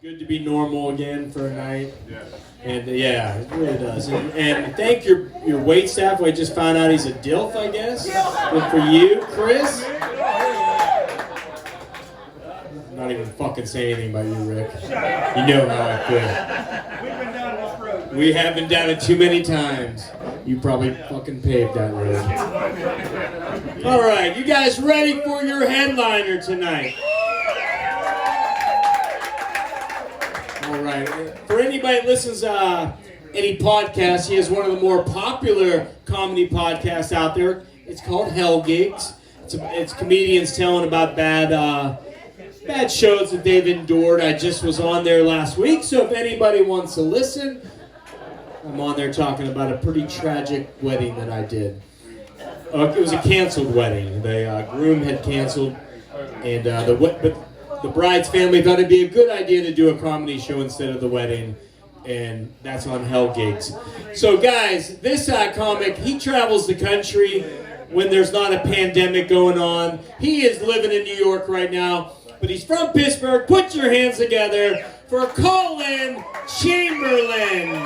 good to be normal again for a night. And yeah, it really does. And thank your wait staff. I just found out he's a DILF, I guess. Good for you, Chris. I'm not even fucking saying anything about you, Rick. You know how I feel. We've been down this road. We have been down it too many times. You probably fucking paved that road. All right, you guys ready for your headliner tonight? All right. For anybody that listens any podcast, he has one of the more popular comedy podcasts out there. It's called Hell Gigs. It's comedians telling about bad shows that they've endured. I just was on there last week, so if anybody wants to listen, I'm on there talking about a pretty tragic wedding that I did. It was a canceled wedding. The groom had canceled, and the bride's family thought it'd be a good idea to do a comedy show instead of the wedding, and that's on Hell Gigs. So guys, this comic, he travels the country when there's not a pandemic going on. He is living in New York right now, but he's from Pittsburgh. Put your hands together for Collin Chamberlin.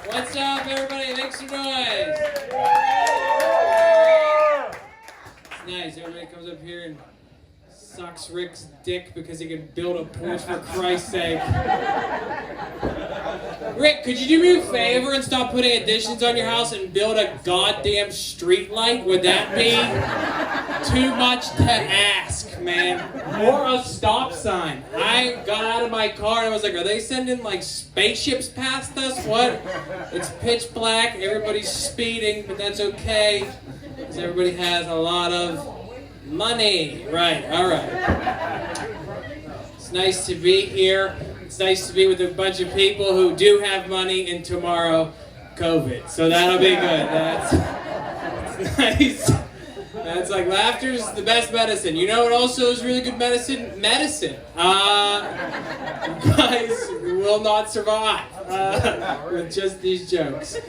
What's up, everybody? Make some noise. It's nice. Everybody comes up here and sucks Rick's dick because he can build a porch, for Christ's sake. Rick, could you do me a favor and stop putting additions on your house and build a goddamn street light? Would that be too much to ask, man? Or a stop sign. I got out of my car and I was like, are they sending like spaceships past us? What? It's pitch black, everybody's speeding, but that's okay because everybody has a lot of money. Right, all right. It's nice to be here. It's nice to be with a bunch of people who do have money and tomorrow COVID. So that'll be good. That's nice. That's like laughter's the best medicine. You know what also is really good medicine? Medicine. You guys will not survive with just these jokes.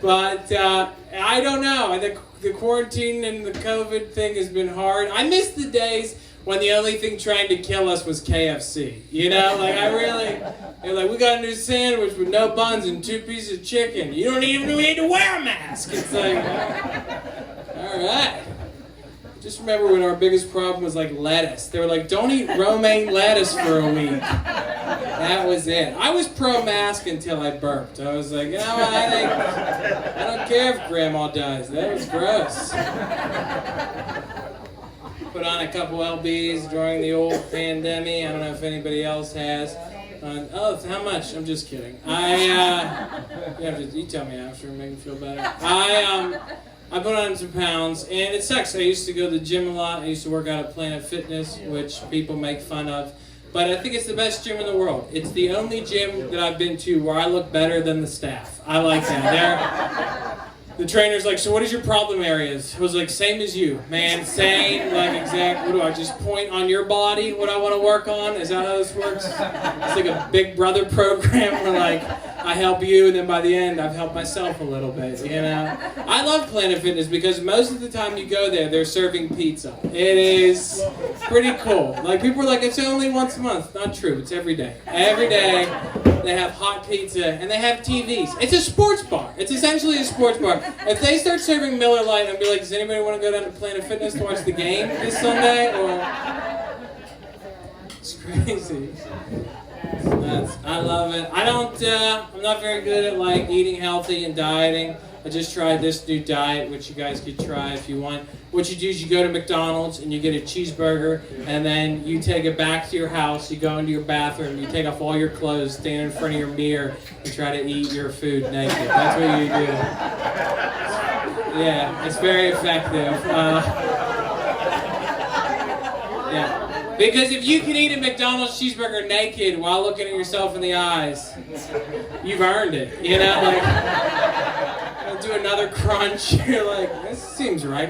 But I don't know. The quarantine and the COVID thing has been hard. I miss the days when the only thing trying to kill us was KFC. You know, like they're like, we got a new sandwich with no buns and 2 pieces of chicken. You don't even need to wear a mask. It's like, all right. Just remember when our biggest problem was like lettuce. They were like, don't eat romaine lettuce for a week. That was it. I was pro-mask until I burped. I was like, you know what, I don't care if grandma dies. That was gross. Put on a couple LBs during the old pandemic. I don't know if anybody else has. How much? I'm just kidding. You tell me after, make me feel better. I put on some pounds, and it sucks. I used to go to the gym a lot. I used to work out at Planet Fitness, which people make fun of. But I think it's the best gym in the world. It's the only gym that I've been to where I look better than the staff. I like that. The trainer's like, so what is your problem areas? I was like, same as you, man. Same, like exact. What do I just point on your body what I want to work on? Is that how this works? It's like a Big Brother program where like I help you and then by the end I've helped myself a little bit, you know? I love Planet Fitness because most of the time you go there, they're serving pizza. It is pretty cool. Like people are like, it's only once a month. Not true, it's every day. Every day they have hot pizza and they have TVs. It's a sports bar. It's essentially a sports bar. If they start serving Miller Lite, I'd be like, does anybody want to go down to Planet Fitness to watch the game this Sunday? Or it's crazy. I love it. I'm not very good at like eating healthy and dieting. I just tried this new diet, which you guys could try if you want. What you do is you go to McDonald's and you get a cheeseburger, and then you take it back to your house, you go into your bathroom, you take off all your clothes, stand in front of your mirror, and try to eat your food naked. That's what you do. Yeah, it's very effective. Yeah. Because if you can eat a McDonald's cheeseburger naked while looking at yourself in the eyes, you've earned it. You know, like, I'll do another crunch. You're like, this seems right.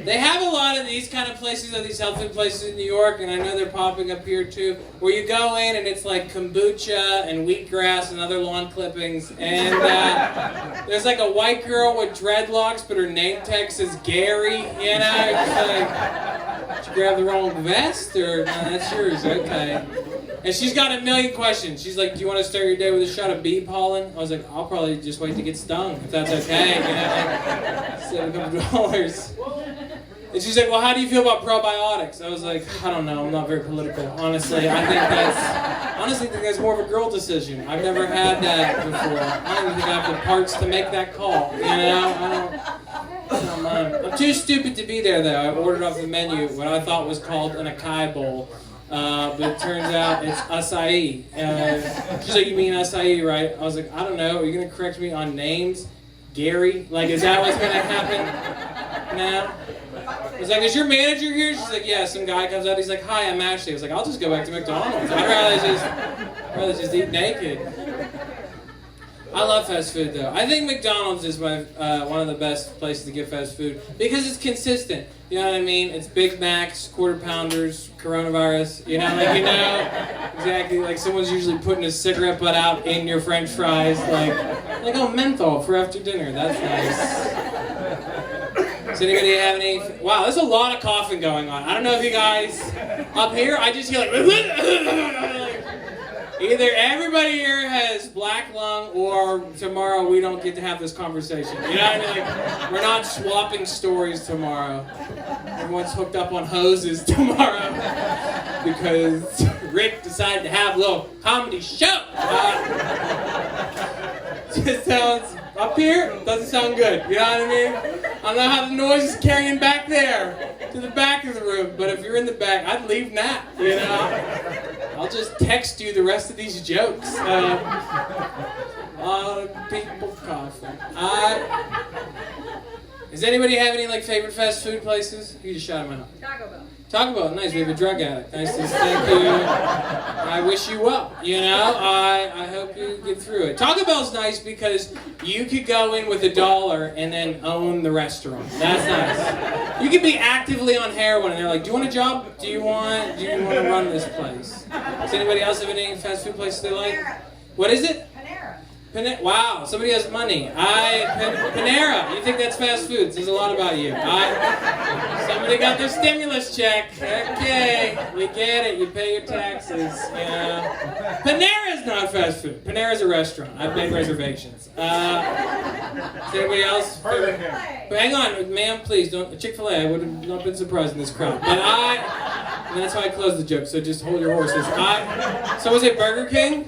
They have a lot of these kind of places, these health food places in New York, and I know they're popping up here too, where you go in and it's like kombucha and wheatgrass and other lawn clippings, and there's like a white girl with dreadlocks, but her name tag says Gary, you know? It's like, did you grab the wrong vest, or no, that's yours, okay. And she's got a million questions. She's like, do you want to start your day with a shot of bee pollen? I was like, I'll probably just wait to get stung, if that's okay. You know, like, $700. And she's like, well, how do you feel about probiotics? I was like, I don't know. I'm not very political. Honestly, I think that's more of a girl decision. I've never had that before. I don't even think I have the parts to make that call. You know, I don't mind. I'm too stupid to be there, though. I ordered off the menu what I thought was called an acai bowl. But it turns out it's acai. She's like, you mean acai, right? I was like, I don't know. Are you going to correct me on names? Gary? Like, is that what's going to happen now? I was like, is your manager here? She's like, yeah, some guy comes out. He's like, hi, I'm Ashley. I was like, I'll just go back to McDonald's. I'd rather just eat naked. I love fast food, though. I think McDonald's is one of the best places to get fast food because it's consistent. You know what I mean? It's Big Macs, quarter pounders, coronavirus. You know, like, you know exactly. Like someone's usually putting a cigarette butt out in your French fries, like oh, menthol for after dinner. That's nice. Does anybody have any? Wow, there's a lot of coughing going on. I don't know if you guys up here. I just hear like. Either everybody here has black lung, or tomorrow we don't get to have this conversation. You know what I mean? Like, we're not swapping stories tomorrow. Everyone's hooked up on hoses tomorrow because Rick decided to have a little comedy show. Just sounds up here doesn't sound good. You know what I mean? I don't know how the noise is carrying back there to the back of the room, but if you're in the back, I'd leave now. You know. I'll just text you the rest of these jokes. A lot of people coughing. Does anybody have any like favorite fast food places? You just shout them out. Taco Bell. Taco Bell, nice. We have a drug addict. Nice to thank you. I wish you well. You know, I hope you get through it. Taco Bell's nice because you could go in with $1 and then own the restaurant. That's nice. You could be actively on heroin and they're like, do you want a job? Do you want to run this place? Does anybody else have any fast food places they like? What is it? Wow, somebody has money. Panera. You think that's fast food? Says a lot about you. Somebody got their stimulus check. Okay, we get it. You pay your taxes. Yeah. Panera's not fast food. Panera's a restaurant. I've made reservations. Is anybody else? Hang on, ma'am, please don't. Chick-fil-A. I would have not been surprised in this crowd. But and that's how I close the joke. So just hold your horses. So was it Burger King?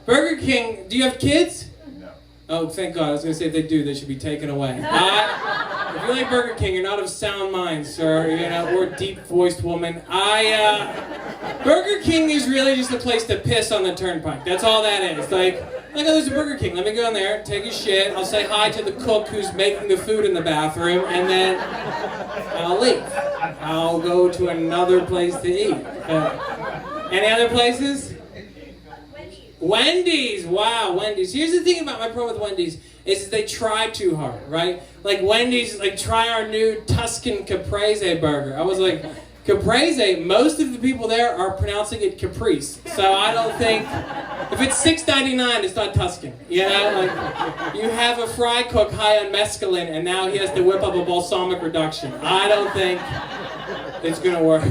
Burger King, do you have kids? No. Oh, thank God. I was going to say if they do, they should be taken away. If you like Burger King, you're not of sound mind, sir, you know, or deep-voiced woman. Burger King is really just a place to piss on the turnpike. That's all that is. Like, oh, there's a Burger King. Let me go in there, take a shit. I'll say hi to the cook who's making the food in the bathroom, and then I'll leave. I'll go to another place to eat. Any other places? Wendy's, wow, Wendy's. Here's the thing about my problem with Wendy's is they try too hard, right? Like Wendy's, like try our new Tuscan Caprese burger. I was like, Caprese, most of the people there are pronouncing it Caprice. So I don't think, if it's $6.99, it's not Tuscan. You know, like you have a fry cook high on mescaline and now he has to whip up a balsamic reduction. I don't think it's gonna work.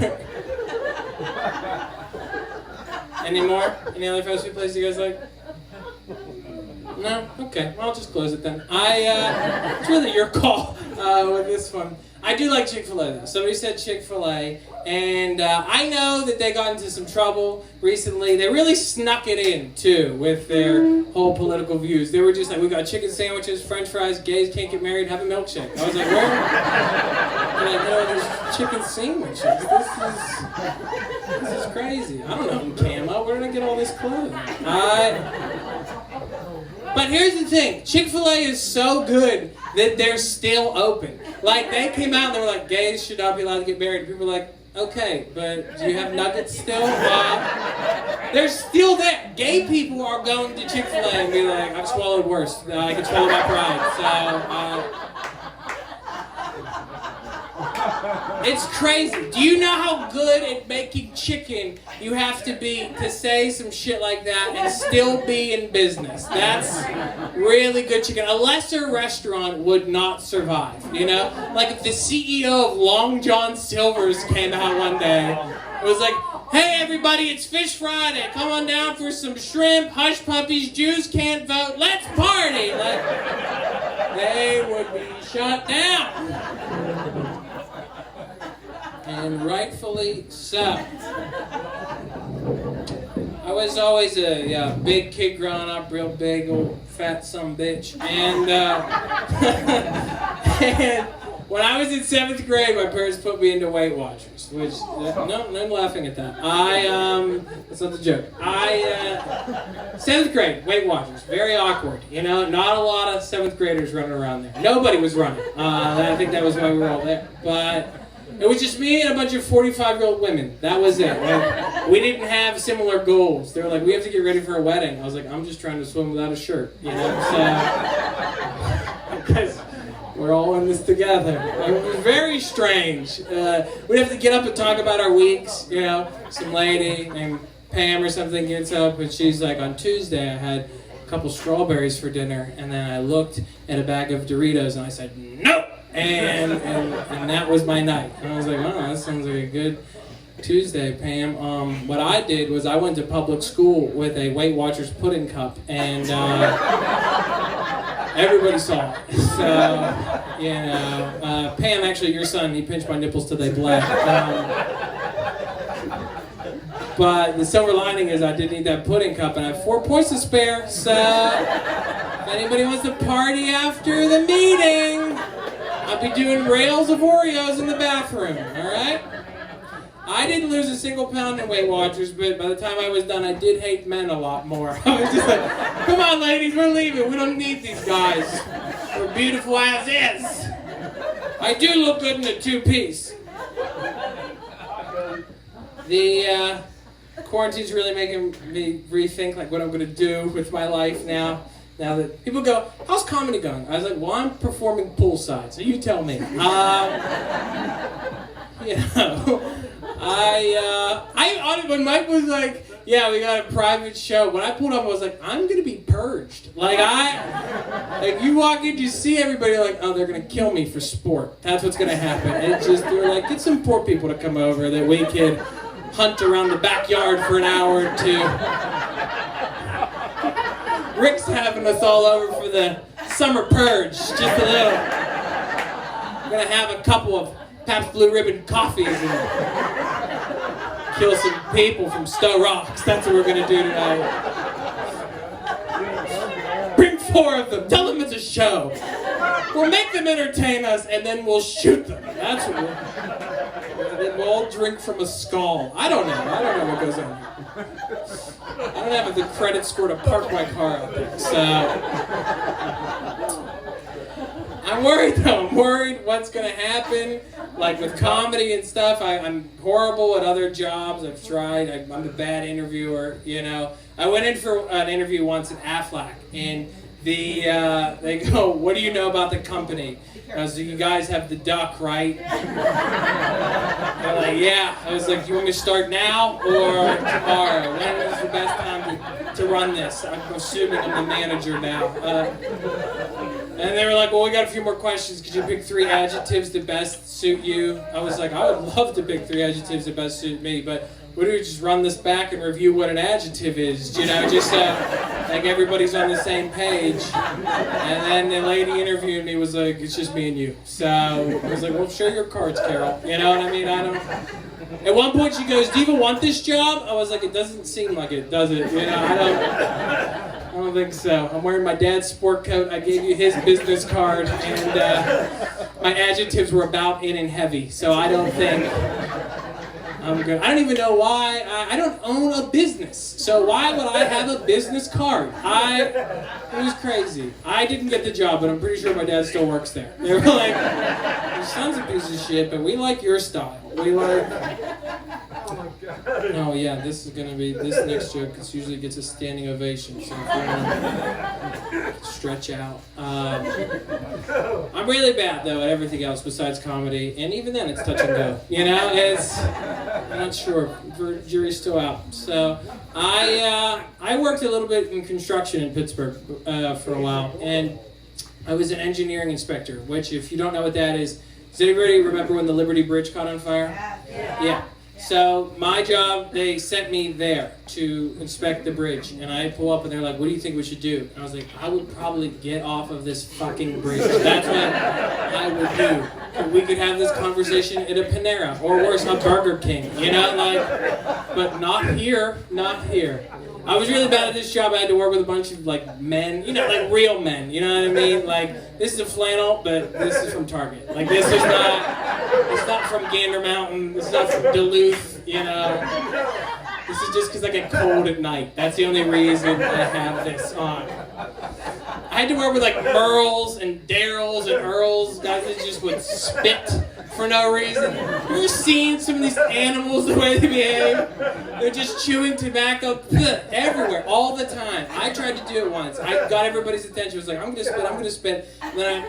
Any more? Any other fast food places you guys like? No? Okay. Well, I'll just close it then. It's really your call with this one. I do like Chick-fil-A though. Somebody said Chick-fil-A, and I know that they got into some trouble recently. They really snuck it in too with their whole political views. They were just like, we got chicken sandwiches, French fries, gays can't get married, have a milkshake. I was like, where? They're like, no, there's chicken sandwiches. This is crazy. I don't know in camo. Where did I get all this clothing? But here's the thing. Chick-fil-A is so good that they're still open. Like, they came out and they were like, gays should not be allowed to get married. People were like, okay, but do you have nuggets still? They're still there. Gay people are going to Chick-fil-A and be like, I've swallowed worse. I can swallow my pride. So, It's crazy. Do you know how good at making chicken you have to be to say some shit like that and still be in business? That's really good chicken. A lesser restaurant would not survive, you know? Like if the CEO of Long John Silver's came out one day, it was like, hey everybody, it's Fish Friday. Come on down for some shrimp, hush puppies, Jews can't vote, let's party! Like, they would be shut down. And rightfully so. I was always a big kid growing up, real big, old fat sumbitch. And, and when I was in 7th grade, my parents put me into Weight Watchers, which, no laughing at that. That's not the joke. 7th grade, Weight Watchers, very awkward, you know, not a lot of 7th graders running around there. Nobody was running. I think that was why we were all there. But it was just me and a bunch of 45-year-old women. That was it. Like, we didn't have similar goals. They were like, we have to get ready for a wedding. I was like, I'm just trying to swim without a shirt, you know, so, because we're all in this together. It was very strange. We'd have to get up and talk about our weeks, you know. Some lady named Pam or something gets up and she's like, on Tuesday I had a couple strawberries for dinner, and then I looked at a bag of Doritos and I said, nope! And that was my night. And I was like, oh, that sounds like a good Tuesday, Pam. What I did was I went to public school with a Weight Watchers pudding cup, and everybody saw it. So, you know, Pam, actually, your son, he pinched my nipples till they bled. But the silver lining is I did need that pudding cup, and I have 4 points to spare, so if anybody wants to party after the meeting, I'll be doing rails of Oreos in the bathroom, alright? I didn't lose a single pound in Weight Watchers, but by the time I was done, I did hate men a lot more. I was just like, come on ladies, we're leaving. We don't need these guys. We're beautiful as is. I do look good in a 2-piece. The quarantine's really making me rethink like what I'm going to do with my life now. Now that people go, how's comedy going? I was like, well, I'm performing poolside, so you tell me. You know, when Mike was like, yeah, we got a private show, when I pulled up, I was like, I'm gonna be purged. Like you walk in, you see everybody like, oh, they're gonna kill me for sport. That's what's gonna happen. And it just, they're like, get some poor people to come over that we can hunt around the backyard for an hour or two. Rick's having us all over for the summer purge, just a little. We're gonna have a couple of Pabst Blue Ribbon coffees and kill some people from Stowe Rocks. That's what we're gonna do tonight. Bring 4 of them. Tell them it's a show. We'll make them entertain us, and then we'll shoot them. That's what then we'll all drink from a skull. I don't know what goes on here. I don't have the credit score to park my car out there, so I'm worried though. I'm worried what's gonna happen, like with comedy and stuff. I'm horrible at other jobs. I've tried. I'm a bad interviewer. You know, I went in for an interview once at Aflac, and they go, "What do you know about the company?" So you guys have the duck, right? They're like, yeah. I was like, you want me to start now or tomorrow? When is the best time to run this? I'm assuming I'm the manager now. And they were like, well, we got a few more questions. Could you pick 3 adjectives that best suit you? I was like, I would love to pick 3 adjectives that best suit me, but what do we just run this back and review what an adjective is? You know, just like everybody's on the same page. And then the lady interviewing me was like, it's just me and you. So I was like, well, show your cards, Carol. You know what I mean? At one point she goes, do you even want this job? I was like, it doesn't seem like it, does it? You know, I don't think so. I'm wearing my dad's sport coat. I gave you his business card, and my adjectives were about in and heavy. So I don't think I'm good. I don't even know why. I don't own a business. So why would I have a business card? It was crazy. I didn't get the job, but I'm pretty sure my dad still works there. They were like, your son's a piece of shit, but we like your style. We like... Oh yeah, this is going to be... This next joke usually gets a standing ovation. So if you want to stretch out. I'm really bad, though, at everything else besides comedy. And even then, it's touch and go. You know, I'm not sure. The jury's still out. So I worked a little bit in construction in Pittsburgh for a while, and I was an engineering inspector, which, if you don't know what that is, does anybody remember when the Liberty Bridge caught on fire? Yeah. So my job, they sent me there to inspect the bridge, and I pull up and they're like, what do you think we should do? And I was like, I would probably get off of this fucking bridge. That's what I would do. We could have this conversation at a Panera, or worse, a Burger King, you know, like, but not here, not here. I was really bad at this job. I had to work with a bunch of, like, men, you know, like real men, you know what I mean? Like, this is a flannel, but this is from Target. Like, this is not, it's not from Gander Mountain, it's not from Duluth, you know. This is just because I get cold at night. That's the only reason I have this on. I had to work with, like, Merles and Darryls and Earls, guys that just would spit for no reason. You ever seen some of these animals, the way they behave? They're just chewing tobacco everywhere, all the time. I tried to do it once. I got everybody's attention. I was like, I'm going to spit. And then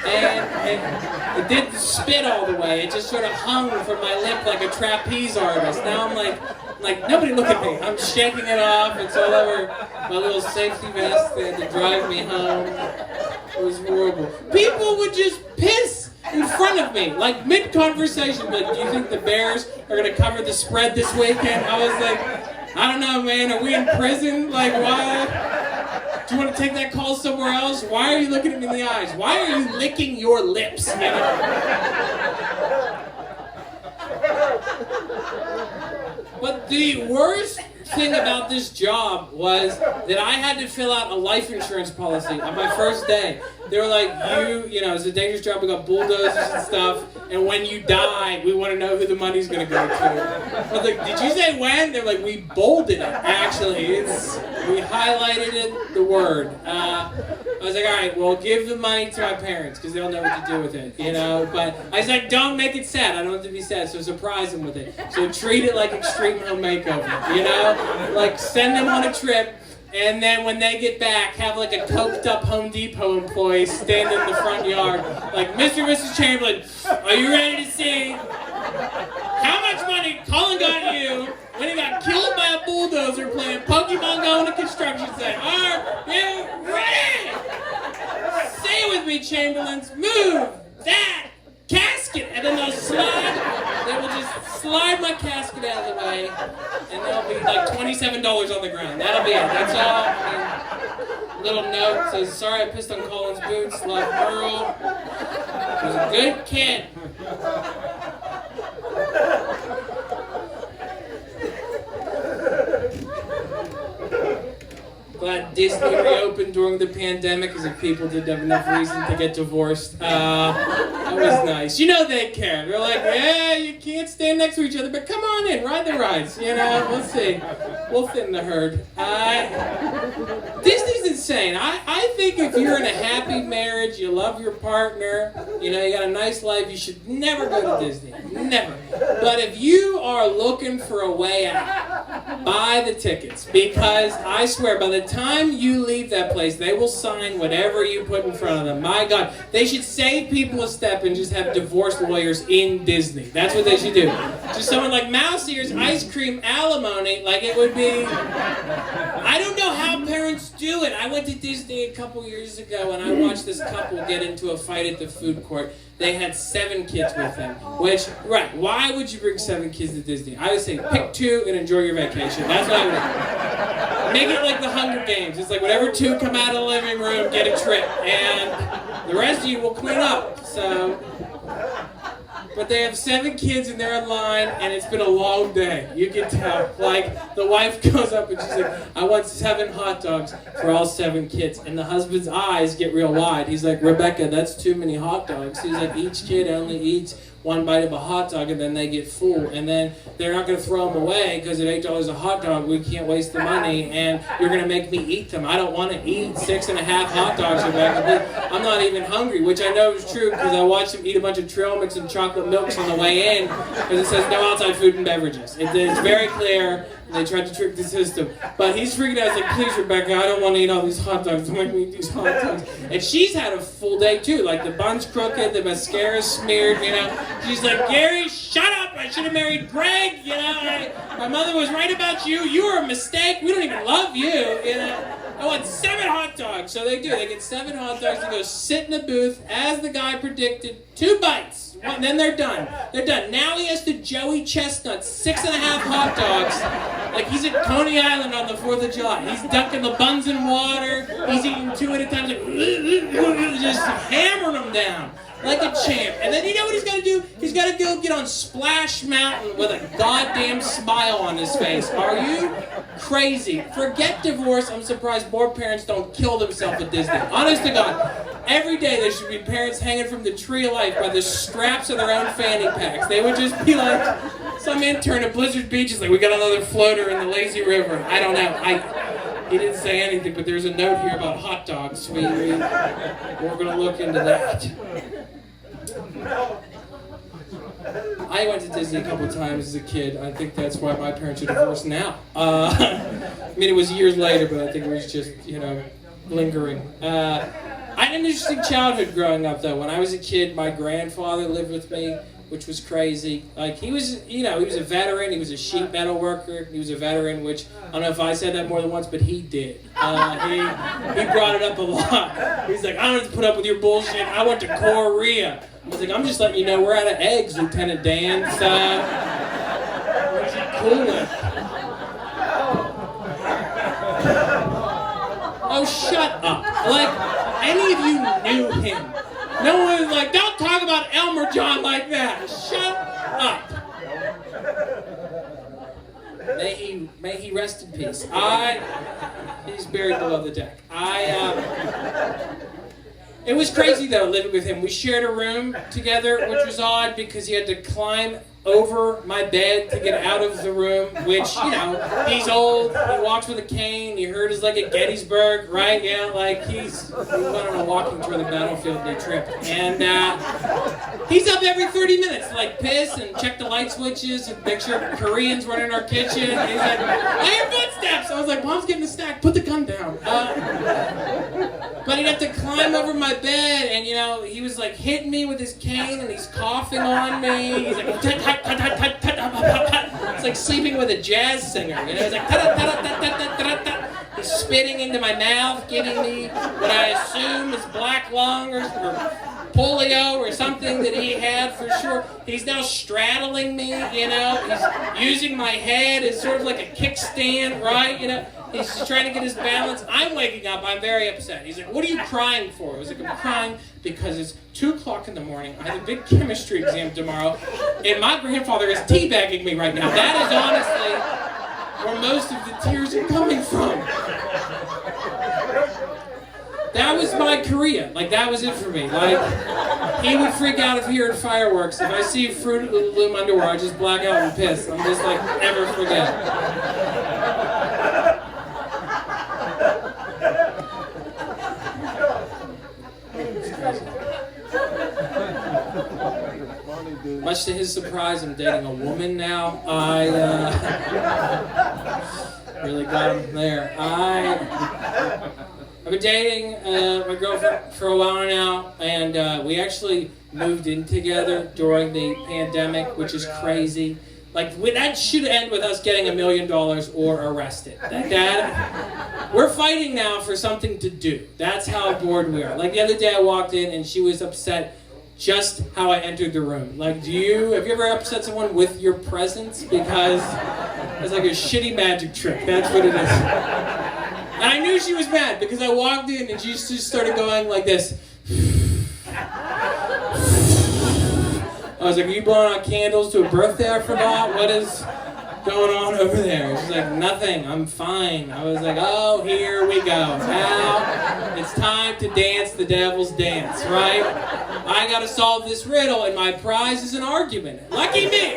and it didn't spit all the way. It just sort of hung from my lip like a trapeze artist. Now I'm like, nobody look at me. I'm shaking it off. It's all over my little safety vest. They had to drive me home. It was horrible. People would just piss in front of me, like mid-conversation. Like, do you think the Bears are going to cover the spread this weekend? I was like, I don't know, man. Are we in prison? Like, why? Do you want to take that call somewhere else? Why are you looking at me in the eyes? Why are you licking your lips? You know? But the worst thing about this job was that I had to fill out a life insurance policy on my first day. They were like, you know, it's a dangerous job. We got bulldozers and stuff. And when you die, we want to know who the money's going to go to. I was like, did you say when? They're like, we bolded it, actually. We highlighted it, the word. I was like, all right, well, give the money to my parents because they'll know what to do with it, you know. But I was like, don't make it sad. I don't want it to be sad, so surprise them with it. So treat it like Extreme Home Makeover, you know. Like, send them on a trip. And then when they get back, have like a coked up Home Depot employee stand in the front yard, like, Mr. and Mrs. Chamberlain, are you ready to see how much money Collin got you when he got killed by a bulldozer playing Pokemon Go in a construction site? Are you ready? Say it with me, Chamberlains. Move that casket, and then they will just slide my casket out of the way, and there'll be like $27 on the ground. That'll be it. That's all. I mean, little note says, sorry I pissed on Collin's boots. Love Earl. He was a good kid. Glad Disney reopened during the pandemic because if people didn't have enough reason to get divorced. That was nice. You know they care. They're like, yeah, you can't stand next to each other, but come on in, ride the rides. You know, we'll see. We'll thin the herd. Disney's insane. I think if you're in a happy marriage, you love your partner, you know, you got a nice life, you should never go to Disney. Never. But if you are looking for a way out, buy the tickets. Because I swear, by the time you leave that place, they will sign whatever you put in front of them. My God, they should save people a step and just have divorce lawyers in Disney. That's what they should do. Just someone like Mouse Ears Ice Cream Alimony, like it would be... I don't know how parents do it. I went to Disney a couple years ago and I watched this couple get into a fight at the food court. They had 7 kids with them. Which, right, why would you bring 7 kids to Disney? I would say pick 2 and enjoy your vacation. That's what I would do. Make it like the Hunger Games. It's like whatever 2 come out of the living room, get a trip. And the rest of you will clean up. So... But they have 7 kids and they're in line, and it's been a long day. You can tell. Like, the wife goes up and she's like, I want 7 hot dogs for all 7 kids. And the husband's eyes get real wide. He's like, Rebecca, that's too many hot dogs. He's like, each kid only eats one bite of a hot dog and then they get full. And then they're not going to throw them away because at $8 a hot dog, we can't waste the money and you're going to make me eat them. I don't want to eat 6.5 hot dogs. I'm not even hungry, which I know is true because I watched him eat a bunch of trail mix and chocolate milks on the way in because it says no outside food and beverages. It's very clear. They tried to trick the system. But he's freaking out. He's like, please, Rebecca, I don't want to eat all these hot dogs. Don't make me eat these hot dogs. And she's had a full day, too. Like, the bun's crooked, the mascara's smeared, you know. She's like, Gary, shut up. I should have married Greg, you know. My mother was right about you. You were a mistake. We don't even love you, you know. I want 7 hot dogs. So they do. They get 7 hot dogs. They go sit in the booth, as the guy predicted, 2 bites. And then they're done. They're done. Now he has to Joey Chestnut 6.5 hot dogs. Like he's at Coney Island on the 4th of July. He's dunking the buns in water. He's eating 2 at a time. Like, just hammering them down like a champ. And then you know what he's got to do? He's got to go get on Splash Mountain with a goddamn smile on his face. Are you crazy? Forget divorce. I'm surprised more parents don't kill themselves at Disney. Honest to God. Every day there should be parents hanging from the tree of life by the straps of their own fanny packs. They would just be like, some intern at Blizzard Beach is like, we got another floater in the lazy river. I don't know. He didn't say anything, but there's a note here about hot dogs. We're going to look into that. I went to Disney a couple times as a kid. I think that's why my parents are divorced now. I mean, it was years later, but I think it was just, you know, lingering. I had an interesting childhood growing up, though. When I was a kid, my grandfather lived with me, which was crazy. Like, he was, you know, he was a veteran. He was a sheet metal worker. He was a veteran, which, I don't know if I said that more than once, but he did. He brought it up a lot. He's like, I don't have to put up with your bullshit. I went to Korea. I was like, I'm just letting you know we're out of eggs, Lieutenant Dan. What's it cool with? Oh, shut up. Like, any of you knew him. No one was like, don't talk about Elmer John like that. Shut up. May he rest in peace. He's buried below the deck. It was crazy though, living with him. We shared a room together, which was odd because he had to climb over my bed to get out of the room, which, you know, he's old, he walks with a cane, he hurt his leg at Gettysburg, right? Yeah, like we went on a walking tour of the battlefield and they tripped. And he's up every 30 minutes to like piss and check the light switches and make sure Koreans weren't in our kitchen. And he's like, I hear footsteps! I was like, Mom's getting a snack, put the gun down. But he'd have to climb over my bed and, you know, he was like hitting me with his cane and he's coughing on me. He's like, it's like sleeping with a jazz singer, you know. It's like he's spitting into my mouth, giving me what I assume is black lung or polio or something that he had for sure. He's now straddling me, you know. He's using my head as sort of like a kickstand, right? You know. He's just trying to get his balance. I'm waking up. I'm very upset. He's like, what are you crying for? I was like, I'm crying because it's 2 o'clock in the morning. I have a big chemistry exam tomorrow. And my grandfather is teabagging me right now. That is honestly where most of the tears are coming from. That was my Korea. Like, that was it for me. Like, he would freak out if he heard fireworks. If I see Fruit Loom underwear, I just black out and piss. I'm just like, never forget. Much to his surprise, I'm dating a woman now. I really got him there. I've been dating my girlfriend for a while now, and we actually moved in together during the pandemic, which is crazy. Like, that should end with us getting $1 million or arrested. We're fighting now for something to do. That's how bored we are. Like, the other day I walked in and she was upset just how I entered the room. Like, have you ever upset someone with your presence? Because it's like a shitty magic trick. That's what it is. And I knew she was mad because I walked in and she just started going like this. I was like, are you blowing out candles to a birthday I forgot? What is going on over there? She's like, nothing, I'm fine. I was like, oh, here we go. Now it's time to dance the devil's dance, right? I gotta solve this riddle, and my prize is an argument. Lucky me!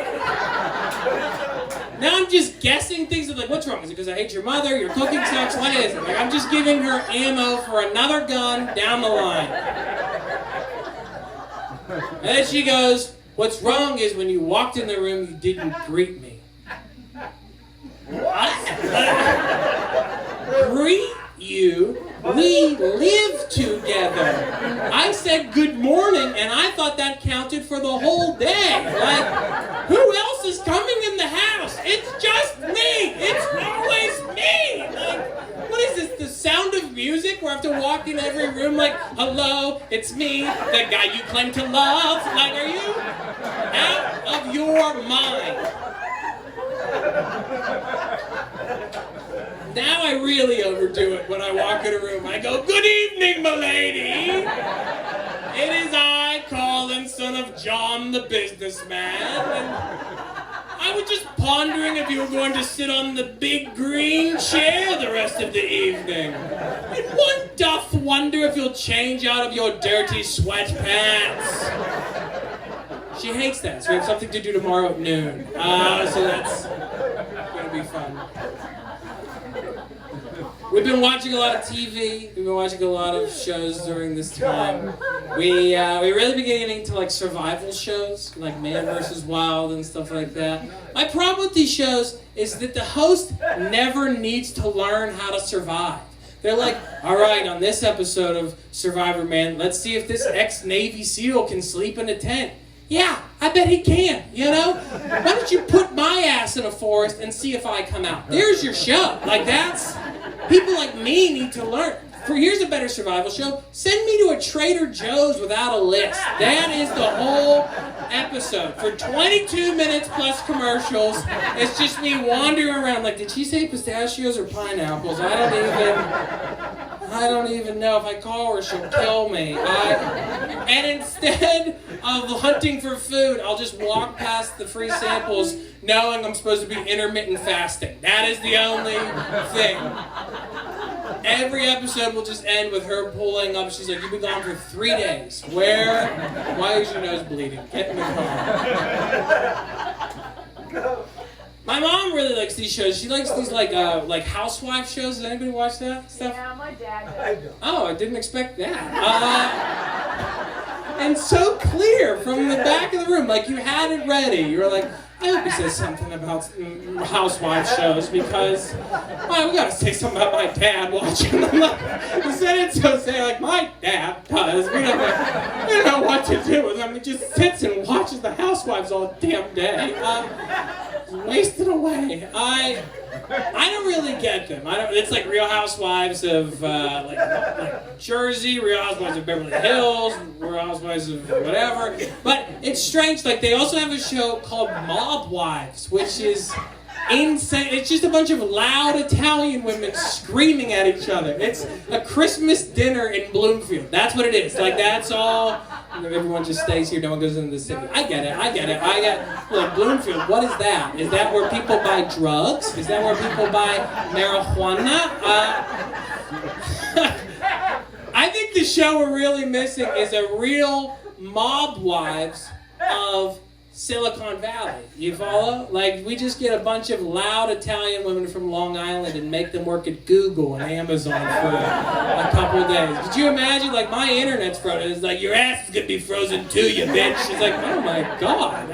Now I'm just guessing things like, what's wrong? Is it because I hate your mother? Your cooking sucks? What is it? Like, I'm just giving her ammo for another gun down the line. And then she goes, what's wrong is when you walked in the room, you didn't greet me. What? Greet you? We live together. I said good morning, and I thought that counted for the whole day. Like, who else is coming in the house? It's just me. It's always me. Like, what is this, the Sound of Music, where I have to walk in every room like, hello, it's me, the guy you claim to love? Like, are you out of your mind? Now I really overdo it when I walk in a room. I go, good evening, milady. It is I, Collin, son of John the businessman. And I was just pondering if you were going to sit on the big green chair the rest of the evening. And one doth wonder if you'll change out of your dirty sweatpants. She hates that, so we have something to do tomorrow at noon. So that's gonna be fun. We've been watching a lot of TV. We've been watching a lot of shows during this time. We really been getting into like survival shows, like Man vs. Wild and stuff like that. My problem with these shows is that the host never needs to learn how to survive. They're like, all right, on this episode of Survivor Man, let's see if this ex-Navy SEAL can sleep in a tent. Yeah, I bet he can, you know? Why don't you put my ass in a forest and see if I come out? There's your show. Like, that's... People like me need to learn. Here's a better survival show. Send me to a Trader Joe's without a list. That is the whole episode. For 22 minutes plus commercials, it's just me wandering around like, did she say pistachios or pineapples? I don't even know. If I call her, she'll kill me. And instead of hunting for food, I'll just walk past the free samples knowing I'm supposed to be intermittent fasting. That is the only thing. Every episode will just end with her pulling up. She's like, you've been gone for 3 days. Why is your nose bleeding? Get in the car. My mom really likes these shows. She likes these like housewife shows. Does anybody watch that stuff? Yeah, my dad does. Oh, I didn't expect that. And so clear from the back of the room, like you had it ready. You were like, I hope he says something about housewife shows because, well, we gotta say something about my dad watching them. He said it so say like my dad does. We don't know what to do with him. He just sits and watches the housewives all damn day. Wasted away. I don't really get them. It's like Real Housewives of like Jersey, Real Housewives of Beverly Hills, Real Housewives of whatever. But it's strange. Like they also have a show called Mob Wives, which is insane. It's just a bunch of loud Italian women screaming at each other. It's a Christmas dinner in Bloomfield. That's what it is. Like that's all. Everyone just stays here. No one goes into the city. I get it. Like Bloomfield. What is that? Is that where people buy drugs? Is that where people buy marijuana? I think the show we're really missing is a real Mob Wives of Silicon Valley. You follow? Like, we just get a bunch of loud Italian women from Long Island and make them work at Google and Amazon for a couple of days. Could you imagine, like, my internet's frozen. It's like, your ass is going to be frozen too, you bitch. She's like, oh my God.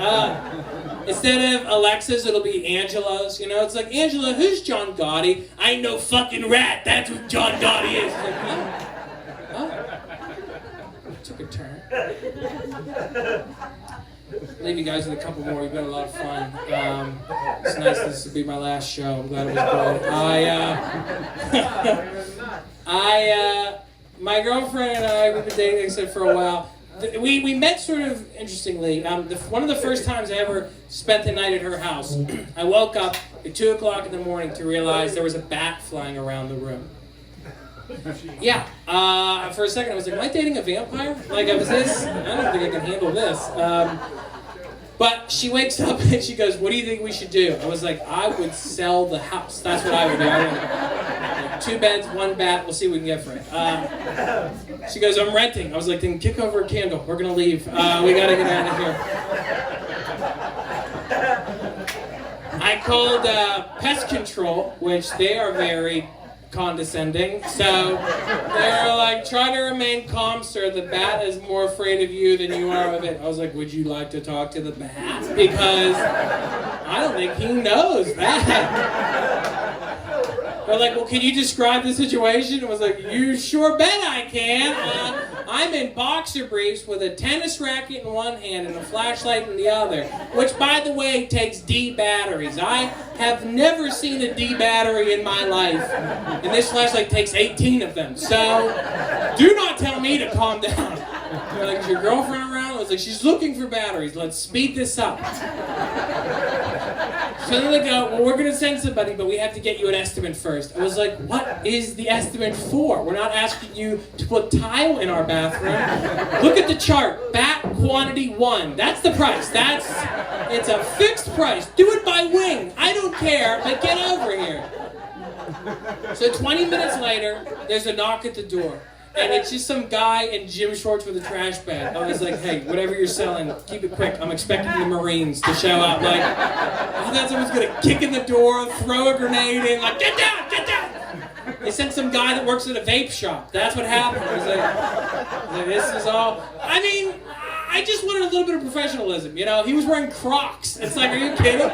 Instead of Alexa's, it'll be Angela's. You know, it's like, Angela, who's John Gotti? I ain't no fucking rat. That's what John Gotti is. It's like, oh. Took a turn. Leave you guys with a couple more. We've had a lot of fun. It's nice this will be my last show. I'm glad it was good. My girlfriend and I, we've been dating, like I said, for a while. We met sort of interestingly. One of the first times I ever spent the night at her house, I woke up at 2 o'clock in the morning to realize there was a bat flying around the room. Yeah. For a second I was like, am I dating a vampire? Like, I don't think I can handle this. But she wakes up and she goes, what do you think we should do? I was like, I would sell the house. That's what I would do. 2 beds, 1 bat. We'll see what we can get for it. She goes, I'm renting. I was like, then kick over a candle. We're going to leave. We got to get out of here. I called pest control, which they are very condescending. So they're like, try to remain calm, sir. The bat is more afraid of you than you are of it. I was like, would you like to talk to the bat? Because I don't think he knows that. They're like, well, can you describe the situation? I was like, you sure bet I can. I'm in boxer briefs with a tennis racket in one hand and a flashlight in the other, which, by the way, takes D batteries. I have never seen a D battery in my life, and this flashlight takes 18 of them. So do not tell me to calm down. They're like, is your girlfriend around? I was like, she's looking for batteries. Let's speed this up. So then they go, well, we're going to send somebody, but we have to get you an estimate first. I was like, what is the estimate for? We're not asking you to put tile in our bathroom. Look at the chart. Bat quantity 1. That's the price. It's a fixed price. Do it by wing. I don't care, but get over here. So 20 minutes later, there's a knock at the door. And it's just some guy in gym shorts with a trash bag. I was like, hey, whatever you're selling, keep it quick. I'm expecting the Marines to show up. Like, I thought someone's going to kick in the door, throw a grenade in, like, get down, get down. They sent some guy that works at a vape shop. That's what happened. I was like, this is all. I mean, I just wanted a little bit of professionalism, you know? He was wearing Crocs. It's like, are you kidding?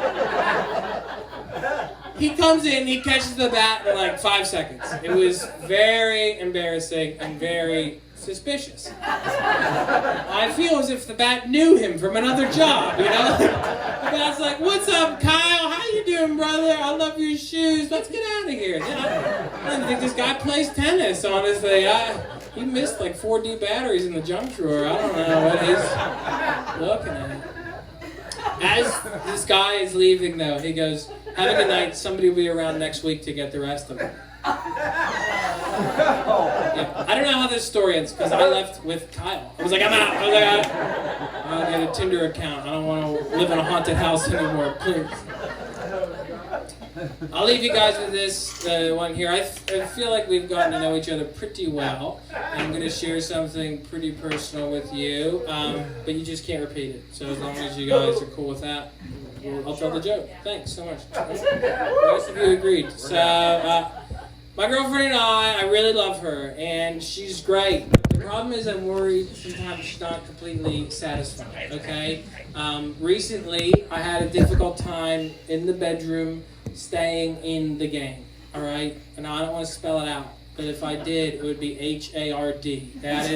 He comes in, he catches the bat in like 5 seconds. It was very embarrassing and very suspicious. I feel as if the bat knew him from another job, you know? The bat's like, what's up, Kyle? How you doing, brother? I love your shoes. Let's get out of here. I don't think this guy plays tennis, honestly. He missed like 4D batteries in the junk drawer. I don't know what he's looking at. As this guy is leaving, though, he goes, have a good night. Somebody will be around next week to get the rest of it. Yeah. I don't know how this story ends, because I left with Kyle. I was like, I'm out. I was like, I'll get a Tinder account. I don't want to live in a haunted house anymore, please. I'll leave you guys with this one here. I feel like we've gotten to know each other pretty well. I'm going to share something pretty personal with you, but you just can't repeat it. So as long as you guys are cool with that, I'll tell the joke. Thanks so much. The rest of you agreed. So my girlfriend and I really love her, and she's great. The problem is I'm worried sometimes she's not completely satisfied, okay? Recently, I had a difficult time in the bedroom staying in the game, all right? And I don't want to spell it out, but if I did, it would be H-A-R-D. That's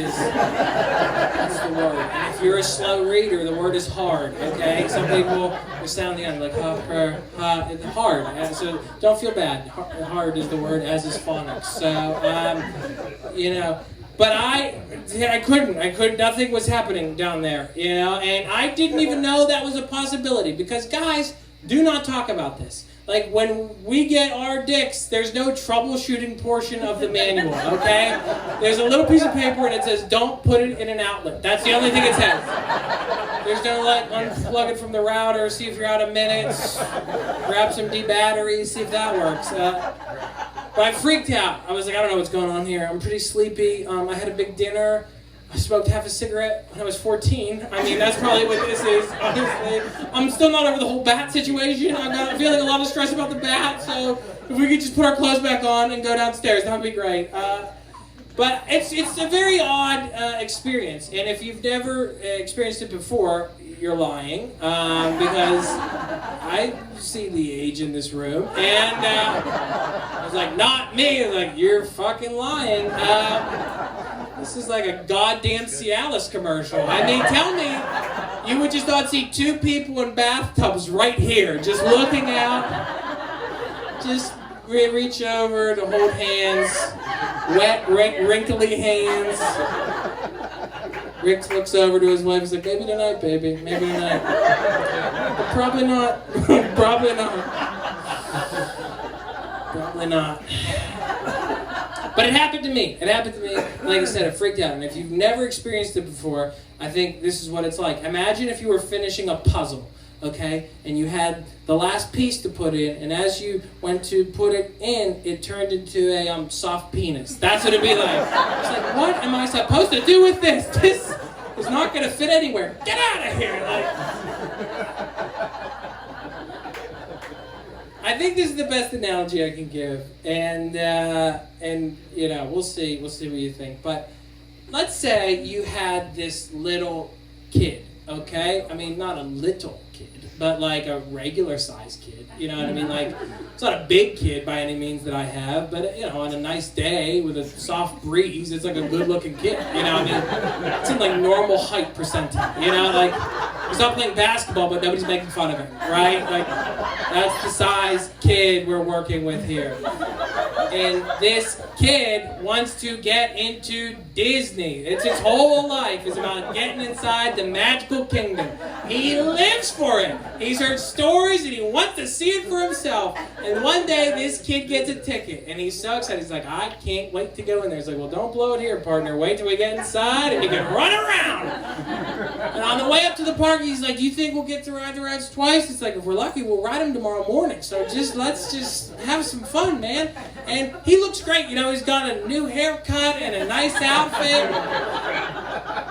the word. And if you're a slow reader, the word is hard, okay? Some people are sounding on like hard. And so don't feel bad. Hard is the word, as is phonics. So, you know, but I couldn't, nothing was happening down there, you know? And I didn't even know that was a possibility, because guys, do not talk about this. Like, when we get our dicks, there's no troubleshooting portion of the manual, okay? There's a little piece of paper and it says, don't put it in an outlet. That's the only thing it says. There's no, like, unplug it from the router, see if you're out of minutes, grab some D batteries, see if that works. But I freaked out. I was like, I don't know what's going on here. I'm pretty sleepy. I had a big dinner. I smoked half a cigarette when I was 14. I mean, that's probably what this is, honestly. I'm still not over the whole bat situation. I'm feeling a lot of stress about the bat, so if we could just put our clothes back on and go downstairs, that would be great. But it's a very odd experience, and if you've never experienced it before, you're lying, because I see the age in this room, and I was like, not me. I was like, you're fucking lying. This is like a goddamn Cialis commercial. I mean, tell me, you would just not see 2 people in bathtubs right here, just looking out, just reach over to hold hands, wet, wrinkly hands. Rick looks over to his wife and is like, maybe tonight, baby, maybe tonight. But probably not. Probably not. Probably not. But it happened to me. It happened to me. Like I said, I freaked out. And if you've never experienced it before, I think this is what it's like. Imagine if you were finishing a puzzle. okay? And you had the last piece to put in, and as you went to put it in, it turned into a soft penis. That's what it'd be like. It's like, what am I supposed to do with this? This is not going to fit anywhere. Get out of here! I think this is the best analogy I can give, and you know, we'll see what you think. But let's say you had this little kid, okay? I mean, not a little kid, but like a regular sized kid. You know what I mean? Like, it's not a big kid by any means that I have, but you know, on a nice day with a soft breeze, it's like a good looking kid. You know what I mean? It's in like normal height percentile. You know, like he's not playing basketball, but nobody's making fun of him, right? Like, that's the size kid we're working with here. And this kid wants to get into Disney. It's his whole life is about getting inside the magical kingdom. He lives for it. He's heard stories and he wants to see it for himself. And one day this kid gets a ticket and he's so excited. He's like, I can't wait to go in there. He's like, well, don't blow it here, partner. Wait till we get inside and you can run around. And on the way up to the park, he's like, do you think we'll get to ride the rides twice? It's like, if we're lucky, we'll ride them tomorrow morning. So let's just have some fun, man. And he looks great. You know, he's got a new haircut and a nice outfit.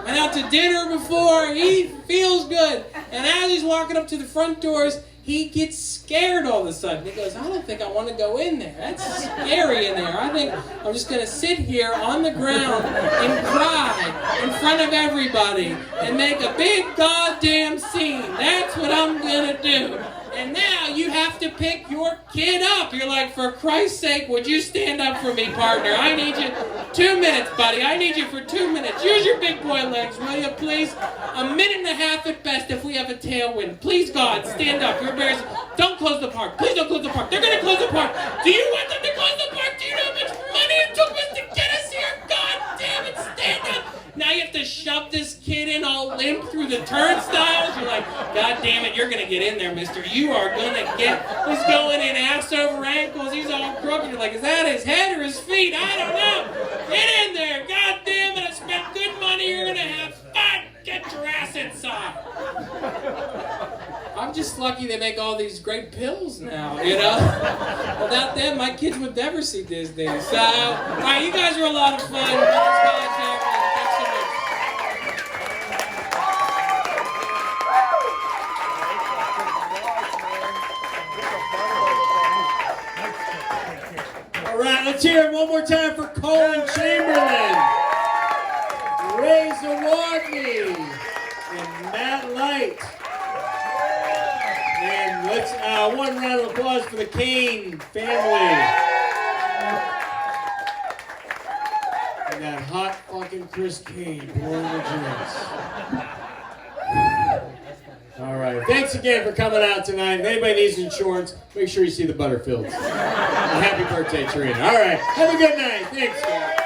Went out to dinner before. He feels good. And as he's walking up to the front doors, he gets scared all of a sudden. He goes, I don't think I want to go in there. That's scary in there. I think I'm just going to sit here on the ground and cry in front of everybody and make a big goddamn scene. That's what I'm going to do. And now you have to pick your kid up. You're like, for Christ's sake, would you stand up for me, partner? I need you 2 minutes, buddy. I need you for 2 minutes. Use your big boy legs, will you, please? A minute and a half at best if we have a tailwind. Please, God, stand up. You're embarrassing. Don't close the park. Please don't close the park. They're going to close the park. Do you want them to close the park? Do you know how much money it took us to get us here? God damn it, stand up. Now you have to shove this kid in all limp through the turnstiles. You're like, God damn it, you're going to get in there, mister. You are going to get, he's going in ass over ankles. He's all crooked. You're like, is that his head or his feet? I don't know. Get in there. God damn it, I spent good money. You're going to have fun. Get your ass inside. I'm just lucky they make all these great pills now, you know? Without them, my kids would never see Disney. So, all right, you guys were a lot of fun. Collin Chamberlin. Thanks so much. All right, let's hear it one more time for Collin Chamberlin, Ray Zawadney, and Matt Light. And let's one round of applause for the Cain family. And that hot fucking Chris Cain pouring the drinks. All right. Thanks again for coming out tonight. If anybody needs insurance, make sure you see the Butterfields. And happy birthday, Trina. All right. Have a good night. Thanks, guys.